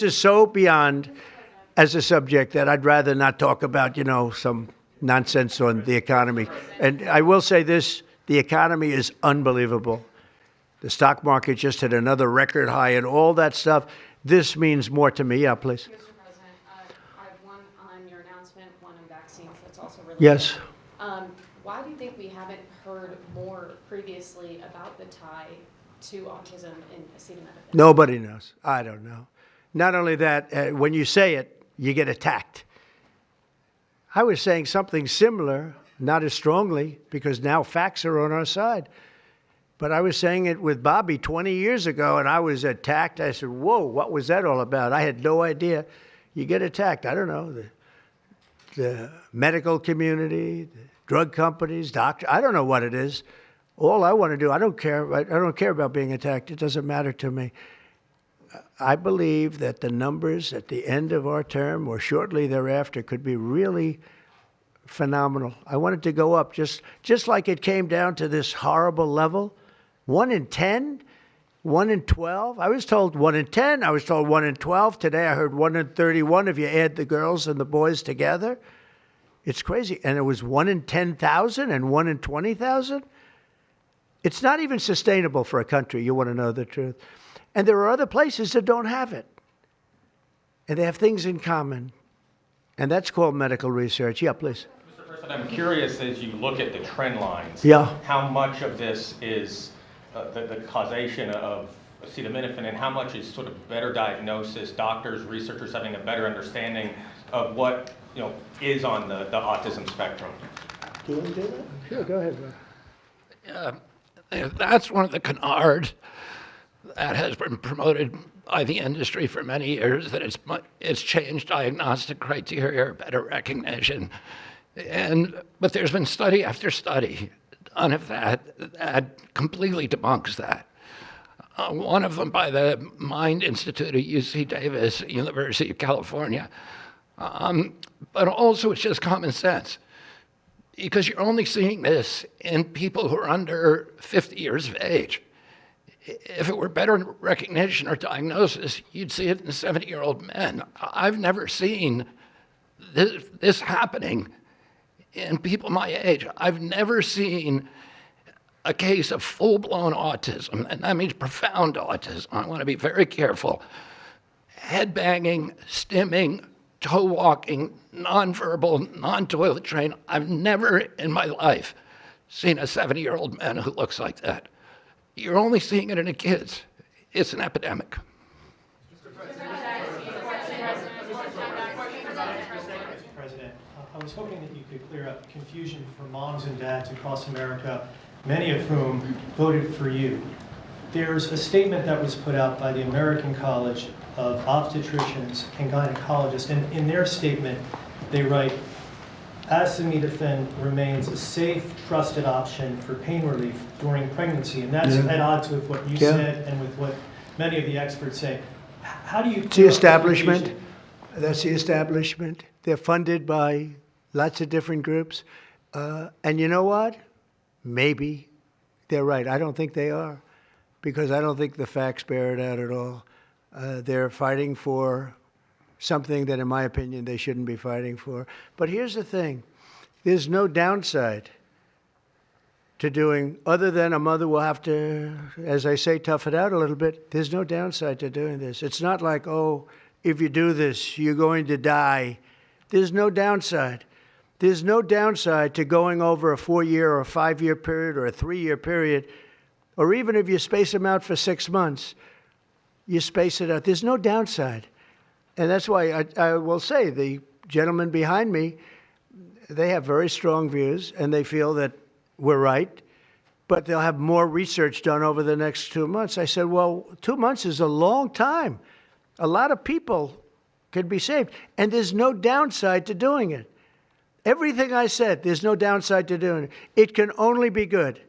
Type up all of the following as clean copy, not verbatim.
this is so beyond as a subject that I'd rather not talk about, some nonsense on the economy. And I will say this, the economy is unbelievable. The stock market just hit another record high and all that stuff. This means more to me. Yeah, please. Mr. President, I have one on your announcement, one on vaccines that's also related. Yes. Why do you think we haven't heard more previously about the tie to autism in acetaminophen? Nobody knows. I don't know. Not only that, when you say it, you get attacked. I was saying something similar, not as strongly, because now facts are on our side. But I was saying it with Bobby 20 years ago, and I was attacked. I said, whoa, what was that all about? I had no idea. You get attacked. I don't know. The medical community, the drug companies, doctors. I don't know what it is. All I want to do, I don't care. I don't care about being attacked. It doesn't matter to me. I believe that the numbers at the end of our term or shortly thereafter could be really phenomenal. I want it to go up, just like it came down to this horrible level. 1 in 10, 1 in 12. I was told 1 in 10. I was told 1 in 12. Today I heard 1 in 31 if you add the girls and the boys together. It's crazy. And it was 1 in 10,000 and 1 in 20,000. It's not even sustainable for a country. You want to know the truth. And there are other places that don't have it. And they have things in common. And that's called medical research. Yeah, please. Mr. President, I'm curious as you look at the trend lines, yeah, how much of this is the causation of acetaminophen and how much is sort of better diagnosis, doctors, researchers having a better understanding of what is on the autism spectrum? Do you want to do that? Sure, go ahead. That's one of the canards that has been promoted by the industry for many years, that it's changed diagnostic criteria, better recognition. But there's been study after study done of that completely debunks that. One of them by the Mind Institute at UC Davis, University of California. But also it's just common sense, because you're only seeing this in people who are under 50 years of age. If it were better recognition or diagnosis, you'd see it in 70-year-old men. I've never seen this happening in people my age. I've never seen a case of full-blown autism, and that means profound autism. I want to be very careful. Head banging, stimming, toe walking, nonverbal, non-toilet trained. I've never in my life seen a 70-year-old man who looks like that. You're only seeing it in the kids. It's an epidemic. President, I was hoping that you could clear up confusion for moms and dads across America, many of whom voted for you. There's a statement that was put out by the American College of Obstetricians and Gynecologists, and in their statement, they write, acetaminophen remains a safe, trusted option for pain relief during pregnancy, and that's at odds with what you said and with what many of the experts say. How do you... It's the establishment. That's the establishment. They're funded by lots of different groups. And you know what? Maybe they're right. I don't think they are, because I don't think the facts bear it out at all. They're fighting for something that, in my opinion, they shouldn't be fighting for. But here's the thing. There's no downside to doing, other than a mother will have to, as I say, tough it out a little bit. There's no downside to doing this. It's not like, oh, if you do this, you're going to die. There's no downside. There's no downside to going over a 4-year or a 5-year period or a 3-year period, or even if you space them out for 6 months, you space it out. There's no downside. And that's why I will say the gentlemen behind me, they have very strong views, and they feel that we're right, but they'll have more research done over the next 2 months. I said, well, 2 months is a long time. A lot of people could be saved, and there's no downside to doing it. Everything I said, there's no downside to doing it. It can only be good.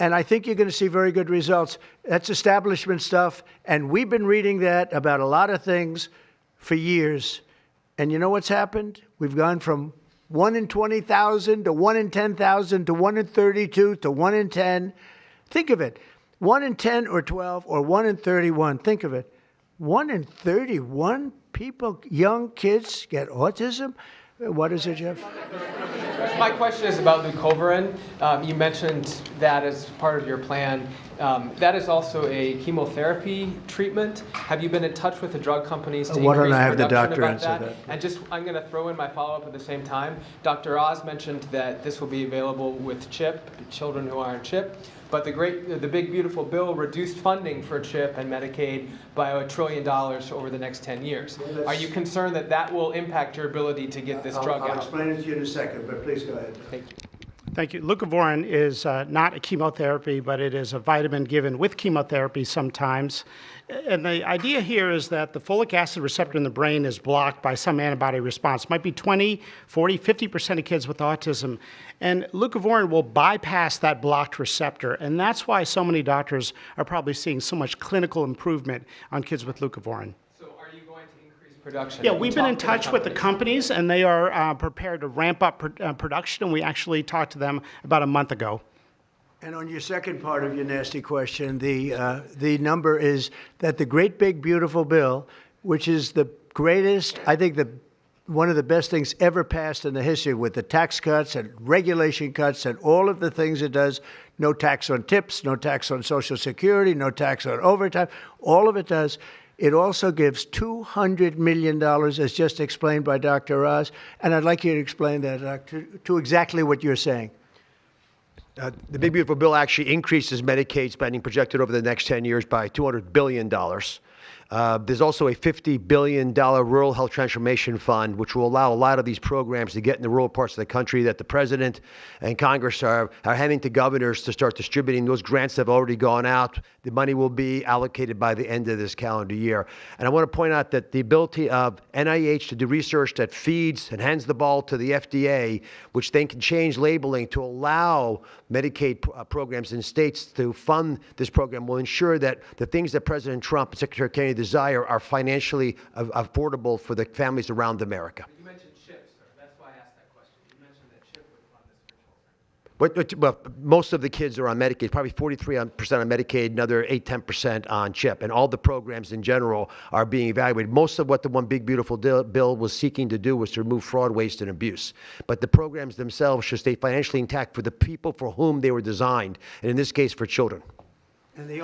And I think you're going to see very good results. That's establishment stuff, and we've been reading that about a lot of things for years. And you know what's happened? We've gone from 1 in 20,000 to 1 in 10,000 to 1 in 32 to 1 in 10. Think of it. 1 in 10 or 12 or 1 in 31. Think of it. 1 in 31 people, young kids, get autism? What is it, Jeff? My question is about leucovorin. You mentioned that as part of your plan. That is also a chemotherapy treatment. Have you been in touch with the drug companies to Why don't increase I have the production doctor about answer that? that? And just, I'm going to throw in my follow-up at the same time. Dr. Oz mentioned that this will be available with CHIP, children who are on CHIP. But the big beautiful bill reduced funding for CHIP and Medicaid by $1 trillion over the next 10 years. Are you concerned that that will impact your ability to get this drug out? I'll explain it to you in a second, but please go ahead. Thank you. Thank you. Leucovorin is not a chemotherapy, but it is a vitamin given with chemotherapy sometimes. And the idea here is that the folic acid receptor in the brain is blocked by some antibody response. It might be 20, 40, 50% of kids with autism. And leucovorin will bypass that blocked receptor. And that's why so many doctors are probably seeing so much clinical improvement on kids with leucovorin. So are you going to increase production? Yeah, we've been in touch with the companies, and they are prepared to ramp up production, and we actually talked to them about a month ago. And on your second part of your nasty question, the number is that the great big beautiful bill, which is the greatest, I think one of the best things ever passed in the history, with the tax cuts and regulation cuts and all of the things it does, no tax on tips, no tax on Social Security, no tax on overtime, all of it does. It also gives $200 million, as just explained by Dr. Oz, and I'd like you to explain that to exactly what you're saying. The Big Beautiful Bill actually increases Medicaid spending projected over the next 10 years by $200 billion. There's also a $50 billion Rural Health Transformation Fund, which will allow a lot of these programs to get in the rural parts of the country that the President and Congress are handing to governors to start distributing. Those grants have already gone out. The money will be allocated by the end of this calendar year. And I want to point out that the ability of NIH to do research that feeds and hands the ball to the FDA, which then can change labeling to allow Medicaid programs in states to fund this program, will ensure that the things that President Trump and Secretary Kennedy desire are financially affordable for the families around America. You mentioned CHIP, sir. That's why I asked that question. You mentioned that CHIP would fund this for children. Well, most of the kids are on Medicaid, probably 43% on Medicaid, another 8-10% on CHIP. And all the programs in general are being evaluated. Most of what the One Big Beautiful Bill was seeking to do was to remove fraud, waste, and abuse. But the programs themselves should stay financially intact for the people for whom they were designed, and in this case, for children. And the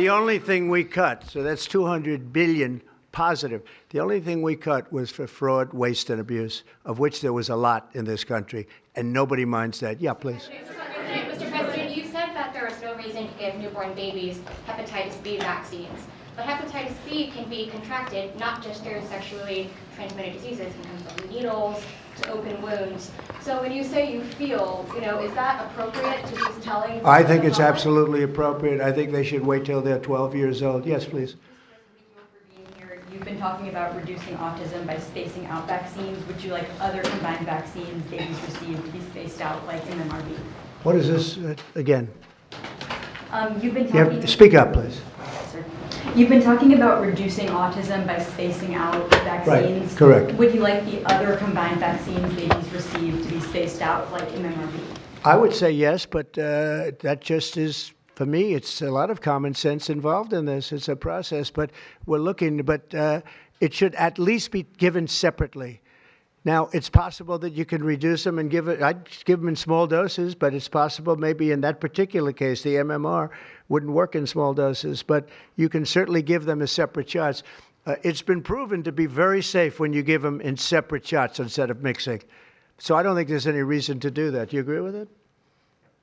only thing we cut, so that's $200 billion positive. The only thing we cut was for fraud, waste, and abuse, of which there was a lot in this country, and nobody minds that. Yeah, please. Mr. President, you said that there is no reason to give newborn babies hepatitis B vaccines. But hepatitis B can be contracted not just through sexually transmitted diseases. It can come from needles to open wounds. So when you say you feel, is that appropriate to be telling? I think it's absolutely appropriate. I think they should wait till they're 12 years old. Yes, please. You've been talking about reducing autism by spacing out vaccines. Would you like other combined vaccines babies receive to be spaced out like MMRV? What is this again? You've been talking. Speak up, please. You've been talking about reducing autism by spacing out vaccines. Right, correct. Would you like the other combined vaccines babies receive to be spaced out like MMRV? I would say yes, but that just is, for me, it's a lot of common sense involved in this. It's a process, but we're looking, but it should at least be given separately. Now, it's possible that you can reduce them and I'd give them in small doses, but it's possible maybe in that particular case, the MMR wouldn't work in small doses, but you can certainly give them as separate shots. It's been proven to be very safe when you give them in separate shots instead of mixing. So I don't think there's any reason to do that. Do you agree with it?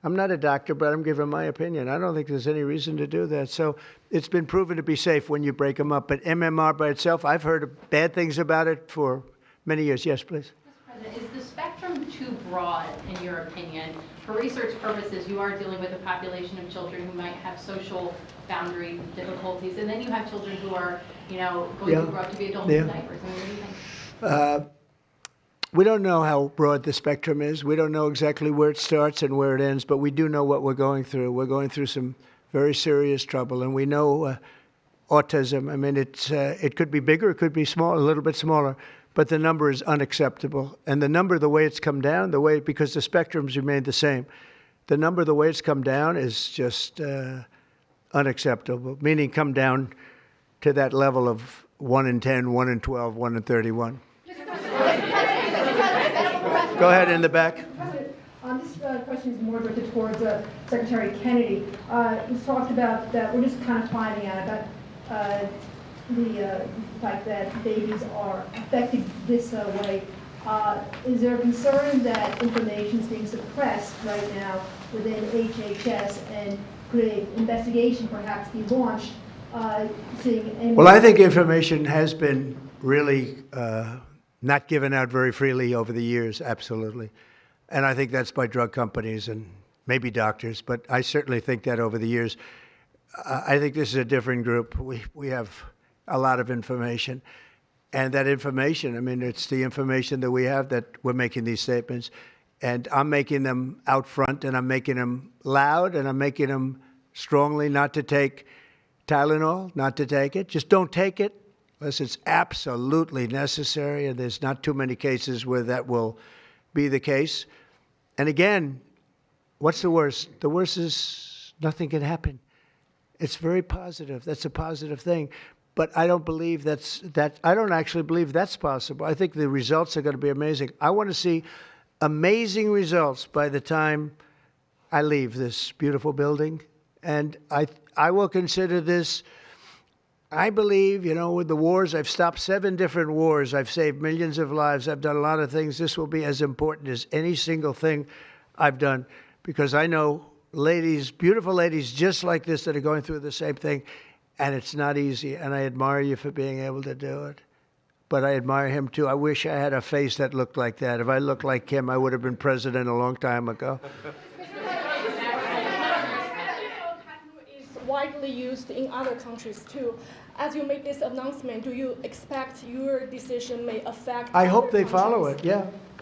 I'm not a doctor, but I'm giving my opinion. I don't think there's any reason to do that. So it's been proven to be safe when you break them up. But MMR by itself, I've heard bad things about it for many years. Yes, please. Mr. President, is the spectrum too broad, in your opinion? For research purposes, you are dealing with a population of children who might have social boundary difficulties, and then you have children who are, going to grow up to be adults in diapers. I mean, what do you think? We don't know how broad the spectrum is. We don't know exactly where it starts and where it ends, but we do know what we're going through. We're going through some very serious trouble, and we know autism. I mean, it could be bigger, it could be small, a little bit smaller, but the number is unacceptable. And the number, the way it's come down, because the spectrums remain the same, the number, the way it's come down is just unacceptable, meaning come down to that level of 1 in 10, 1 in 12, 1 in 31. Go ahead in the back. This question is more directed towards Secretary Kennedy. He's talked about that we're just kind of finding out about the fact that babies are affected this way. Is there a concern that information is being suppressed right now within HHS, and could an investigation perhaps be launched? Well, I think information has been really not given out very freely over the years, absolutely. And I think that's by drug companies and maybe doctors, but I certainly think that over the years. I think this is a different group. We have a lot of information. And that information, I mean, it's the information that we have that we're making these statements. And I'm making them out front, and I'm making them loud, and I'm making them strongly not to take Tylenol, not to take it. Just don't take it unless it's absolutely necessary, and there's not too many cases where that will be the case. And again, what's the worst? The worst is nothing can happen. It's very positive. That's a positive thing. But I don't believe I don't actually believe that's possible. I think the results are going to be amazing. I want to see amazing results by the time I leave this beautiful building. And I will consider this, I believe, you know, with the wars, I've stopped 7 different wars. I've saved millions of lives. I've done a lot of things. This will be as important as any single thing I've done, because I know ladies, beautiful ladies just like this that are going through the same thing. And it's not easy, and I admire you for being able to do it. But I admire him, too. I wish I had a face that looked like that. If I looked like him, I would have been president a long time ago. Is widely used in other countries, too. As you make this announcement, do you expect your decision may affect I hope other they follow it, countries?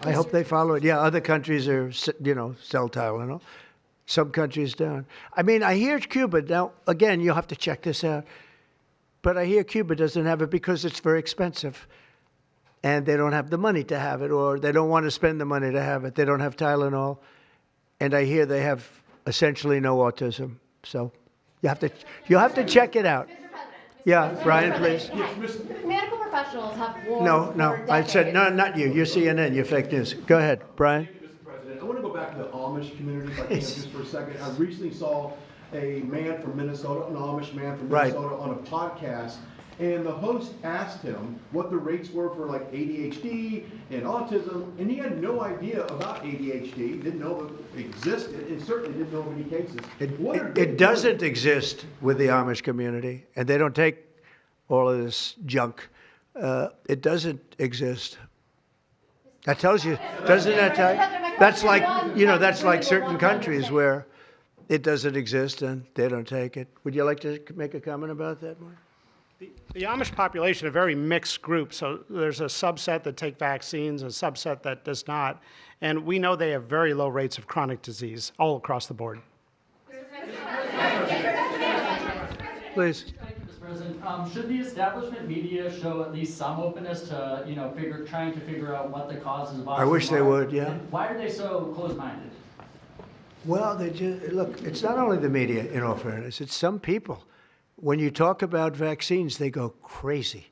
yeah. I hope they follow it. Yeah, other countries are, you know, sell Tylenol. Some countries don't. I mean, I hear Cuba, now, again, you'll have to check this out, but I hear Cuba doesn't have it because it's very expensive, and they don't have the money to have it, or they don't want to spend the money to have it. They don't have Tylenol, and I hear they have essentially no autism. So you'll have to check it out. Yeah, Brian, please. Medical professionals have warned No, for I said, no, decades. not you. You're CNN, you're fake news. Go ahead, Brian. I want to go back to the Amish community, if I can, just for a second. I recently saw a man from Minnesota, an Amish man from Right. Minnesota, on a podcast, and the host asked him what the rates were for like ADHD and autism, and he had no idea about ADHD, didn't know it existed, and certainly didn't know of any cases. It doesn't exist with the Amish community, and they don't take all of this junk. It doesn't exist. That tells you, doesn't that tell you? That's like, you know, that's like certain countries where it doesn't exist and they don't take it. Would you like to make a comment about that, Mark? The Amish population, a very mixed group. So there's a subset that take vaccines, a subset that does not. And we know they have very low rates of chronic disease all across the board. Please. Thank you, Mr. President. Should the establishment media show at least some openness to, you know, trying to figure out what the causes of autism I wish they are? would, yeah. And why are they so closed-minded? Well, they just, look, it's not only the media, in all fairness, it's some people. When you talk about vaccines, they go crazy.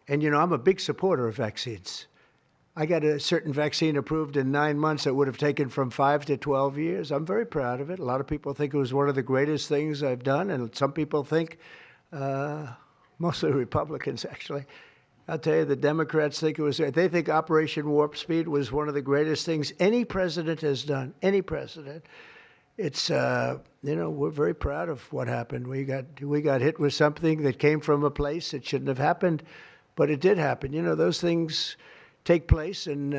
And, you know, I'm a big supporter of vaccines. I got a certain vaccine approved in 9 months that would have taken from 5 to 12 years. I'm very proud of it. A lot of people think it was one of the greatest things I've done, and some people think, mostly Republicans, actually. I'll tell you, the Democrats think it was, they think Operation Warp Speed was one of the greatest things any president has done, any president. It's, you know, we're very proud of what happened. We got hit with something that came from a place that shouldn't have happened, but it did happen. You know, those things take place, and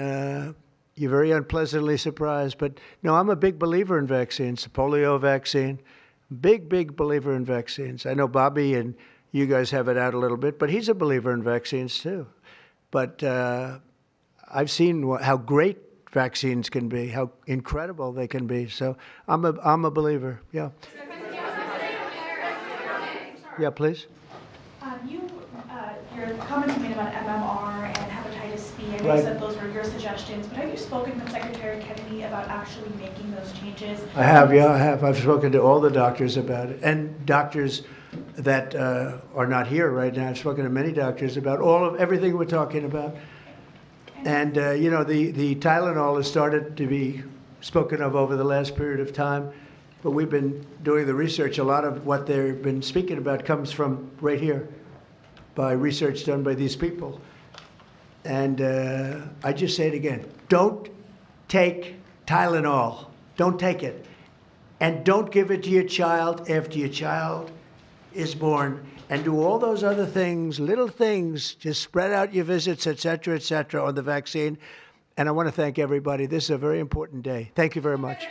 you're very unpleasantly surprised. But no, I'm a big believer in vaccines, the polio vaccine, big believer in vaccines. I know Bobby and you guys have it out a little bit, but he's a believer in vaccines too. But I've seen how great vaccines can be, how incredible they can be. So I'm a believer. Yeah. Yeah, please. Your comments you made about MMR and hepatitis B, I know Right. you said those were your suggestions, but have you spoken with Secretary Kennedy about actually making those changes? I have, yeah, I have. I've spoken to all the doctors about it, and doctors that are not here right now. I've spoken to many doctors about everything we're talking about. And, you know, the Tylenol has started to be spoken of over the last period of time, but we've been doing the research. A lot of what they've been speaking about comes from right here, by research done by these people. And I just say it again, don't take Tylenol. Don't take it. And don't give it to your child after your child is born. And do all those other things, little things, just spread out your visits, et cetera, on the vaccine. And I want to thank everybody. This is a very important day. Thank you very much.